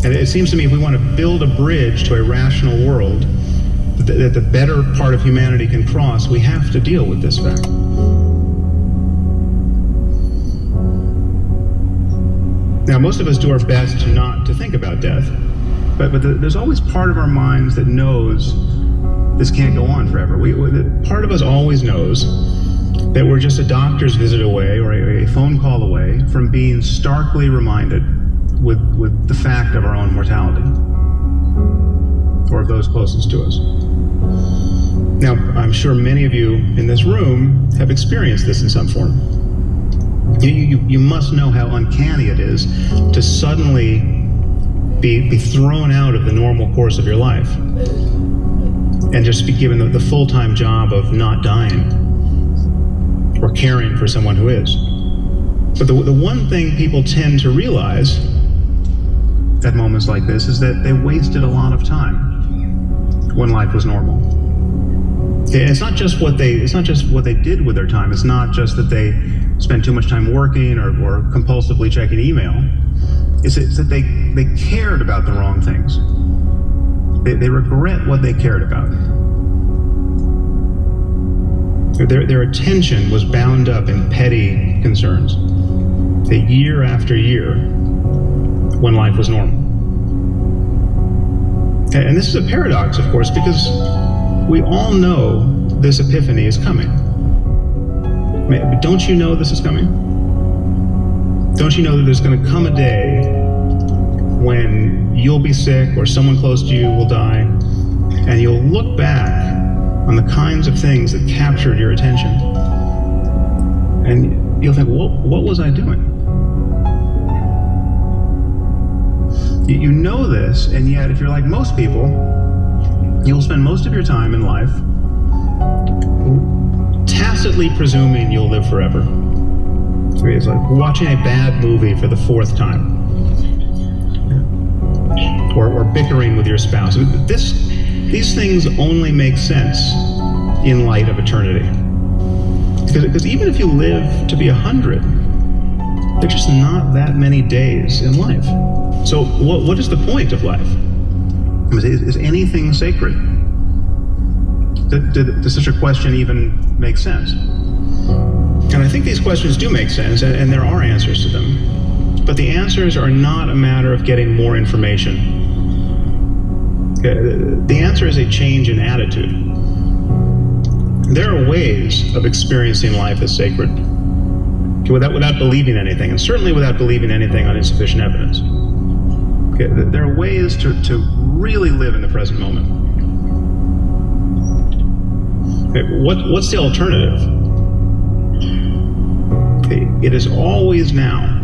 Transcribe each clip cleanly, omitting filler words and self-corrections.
And it seems to me if we want to build a bridge to a rational world that the better part of humanity can cross, we have to deal with this fact. Now, most of us do our best not to think about death, but there's always part of our minds that knows this can't go on forever. Part of us always knows that we're just a doctor's visit away or a phone call away from being starkly reminded with the fact of our own mortality, or of those closest to us. Now, I'm sure many of you in this room have experienced this in some form. You must know how uncanny it is to suddenly be thrown out of the normal course of your life and just be given the full-time job of not dying or caring for someone who is. But the one thing people tend to realize at moments like this is that they wasted a lot of time when life was normal. It's not just what they did with their time. It's not just that they spent too much time working or compulsively checking email. It's that they cared about the wrong things. They regret what they cared about. Their attention was bound up in petty concerns, year after year, when life was normal. And this is a paradox, of course, because we all know this epiphany is coming. Don't you know this is coming? Don't you know that there's going to come a day when you'll be sick or someone close to you will die, and you'll look back on the kinds of things that captured your attention, and you'll think, what was I doing? You know this, and yet if you're like most people, you'll spend most of your time in life tacitly presuming you'll live forever. It's like watching a bad movie for the fourth time, or bickering with your spouse. These things only make sense in light of eternity. Because even if you live to be 100, there's just not that many days in life. So what is the point of life? Is anything sacred? Does such a question even make sense? And I think these questions do make sense, and there are answers to them. But the answers are not a matter of getting more information. The answer is a change in attitude. There are ways of experiencing life as sacred without believing anything, and certainly without believing anything on insufficient evidence. There are ways to really live in the present moment. What's the alternative? It is always now.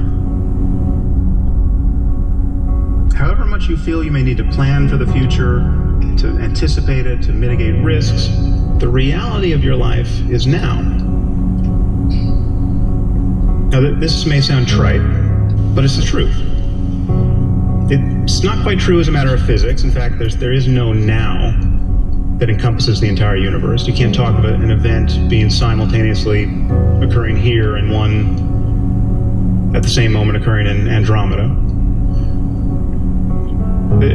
However much you feel you may need to plan for the future, to anticipate it, to mitigate risks, the reality of your life is now. Now, this may sound trite, but it's the truth. It's not quite true as a matter of physics. In fact, there is no now that encompasses the entire universe. You can't talk about an event being simultaneously occurring here and one at the same moment occurring in Andromeda.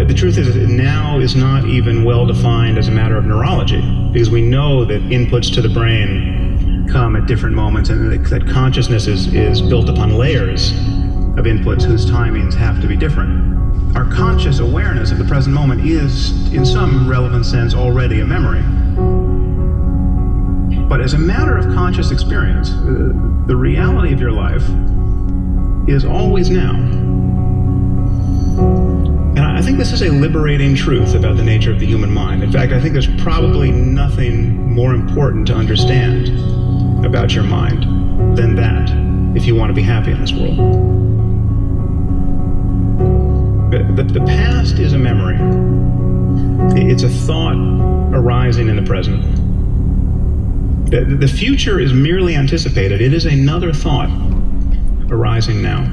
The truth is that now is not even well defined as a matter of neurology, because we know that inputs to the brain come at different moments, and that consciousness is built upon layers of inputs whose timings have to be different. Our conscious awareness of the present moment is, in some relevant sense, already a memory. But as a matter of conscious experience, the reality of your life is always now. And I think this is a liberating truth about the nature of the human mind. In fact, I think there's probably nothing more important to understand about your mind than that, if you want to be happy in this world. The past is a memory. It's a thought arising in the present. The future is merely anticipated. It is another thought arising now.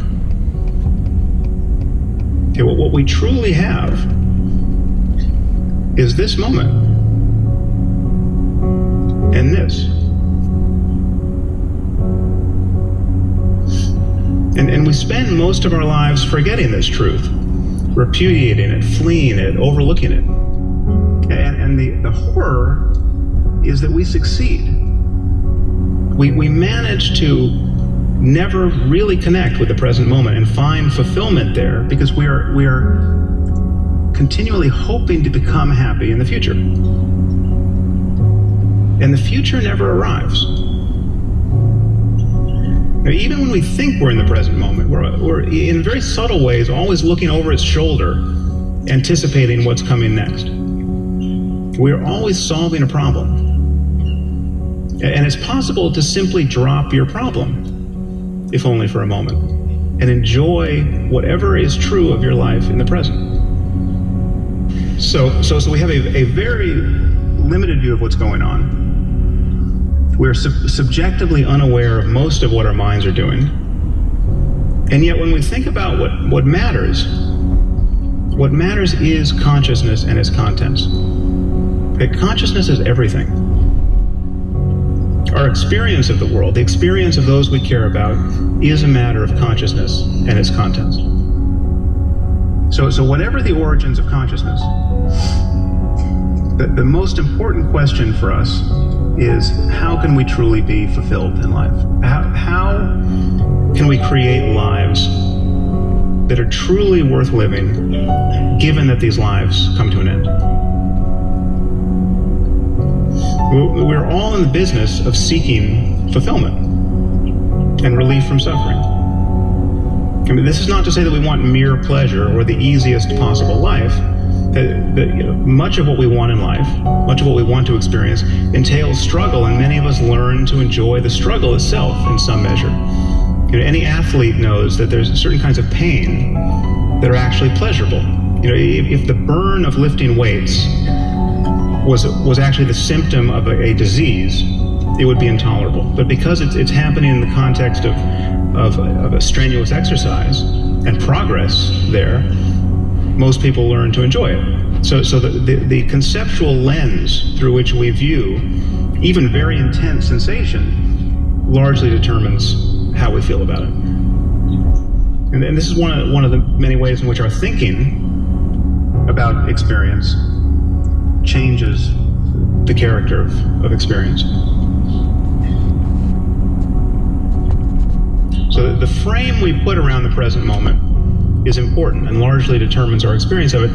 Okay, what we truly have is this moment and this. And we spend most of our lives forgetting this truth. repudiating it, fleeing it, overlooking it. And the horror is that we succeed. We manage to never really connect with the present moment and find fulfillment there because we are continually hoping to become happy in the future. And the future never arrives. Now, even when we think we're in the present moment, we're in very subtle ways always looking over its shoulder, anticipating what's coming next. We're always solving a problem. And it's possible to simply drop your problem, if only for a moment, and enjoy whatever is true of your life in the present. So we have a very limited view of what's going on. We're subjectively unaware of most of what our minds are doing. And yet when we think about what matters is consciousness and its contents. Consciousness is everything. Our experience of the world, the experience of those we care about, is a matter of consciousness and its contents. So whatever the origins of consciousness, the most important question for us is, how can we truly be fulfilled in life? How can we create lives that are truly worth living, given that these lives come to an end? We're all in the business of seeking fulfillment and relief from suffering. I mean, this is not to say that we want mere pleasure or the easiest possible life. Much of what we want in life, much of what we want to experience, entails struggle, and many of us learn to enjoy the struggle itself in some measure. Any athlete knows that there's certain kinds of pain that are actually pleasurable. If the burn of lifting weights was actually the symptom of a disease, it would be intolerable. But because it's happening in the context of a strenuous exercise and progress there, most people learn to enjoy it. So the conceptual lens through which we view even very intense sensation largely determines how we feel about it. And this is one of the many ways in which our thinking about experience changes the character of experience. So the frame we put around the present moment is important and largely determines our experience of it.